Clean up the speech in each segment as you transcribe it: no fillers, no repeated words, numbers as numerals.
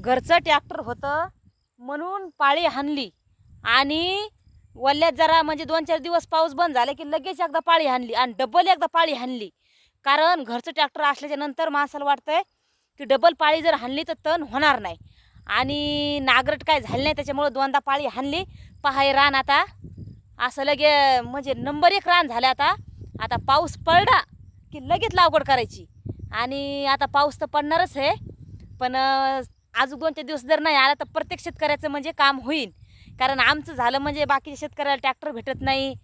घरचं ट्रॅक्टर होतं म्हणून पाळी हाणली आणि वल्ल्यात जरा म्हणजे 2-4 दिवस पाऊस बंद झाला की लगेच एकदा पाळी हाणली आणि डबल एकदा पाळी हाणली. कारण घरचं ट्रॅक्टर असल्याच्या नंतर माणसाला वाटतंय की डबल पाळी जर हाणली तर तण होणार नाही आणि नांगरट काय झाली नाही, त्याच्यामुळं 2दा पाळी हाणली. पहा हे रान आता असं लगे म्हणजे नंबर 1 रान झालं. आता पाऊस पडला की लगेच लागवड करायची आणि आता पाऊस तर पडणारच आहे. पण अजून 2-4 दिवस जर नाही आला तर प्रत्येक शेतकऱ्याचं म्हणजे काम होईल. कारण आमचं झालं म्हणजे बाकीच्या शेतकऱ्याला ट्रॅक्टर भेटत नाही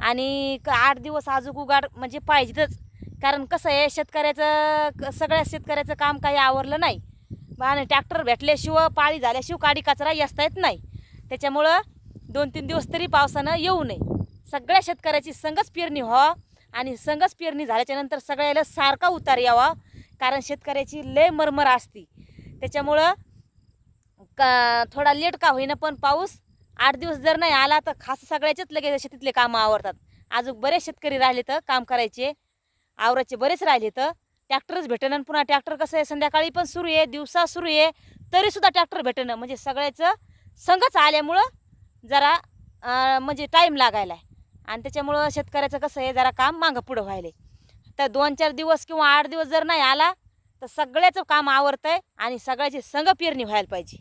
आणि 8 दिवस अजून उगाड म्हणजे पाहिजेतच. कारण कसं आहे शेतकऱ्याचं सगळ्या शेतकऱ्याचं काम काही आवरलं नाही आणि ट्रॅक्टर भेटल्याशिवाय पाळी झाल्याशिवाय काडी कचरा येता येत नाही. त्याच्यामुळं 2-3 दिवस तरी पावसानं येऊ नये. सगळ्या शेतकऱ्याची संगच पेरणी व्हावं आणि संगच पेरणी झाल्याच्यानंतर सगळ्याला सारखा उतार यावा. कारण शेतकऱ्याची लय मरमर असती. त्याच्यामुळं थोडा लेट का होईना पण पाऊस 8 दिवस जर नाही आला तर खास सगळ्याचेच लगेच शेतीतले कामं आवरतात. अजून बरेच शेतकरी राहिले तर काम करायचे आवराचे बरेच राहिले तर ट्रॅक्टरच भेटेना. पुन्हा ट्रॅक्टर कसं आहे संध्याकाळी पण सुरू आहे दिवसा सुरू आहे तरीसुद्धा ट्रॅक्टर भेटेना. म्हणजे सगळ्याचं संगच आल्यामुळं जरा म्हणजे टाईम लागायला आहे आणि त्याच्यामुळं शेतकऱ्याचं कसं आहे जरा काम मागं पुढं व्हायले. तर 2-4 दिवस किंवा 8 दिवस जर नाही आला तर सगळ्याचं काम आवरतंय आणि सगळ्याची संग पेरणी व्हायला पाहिजे.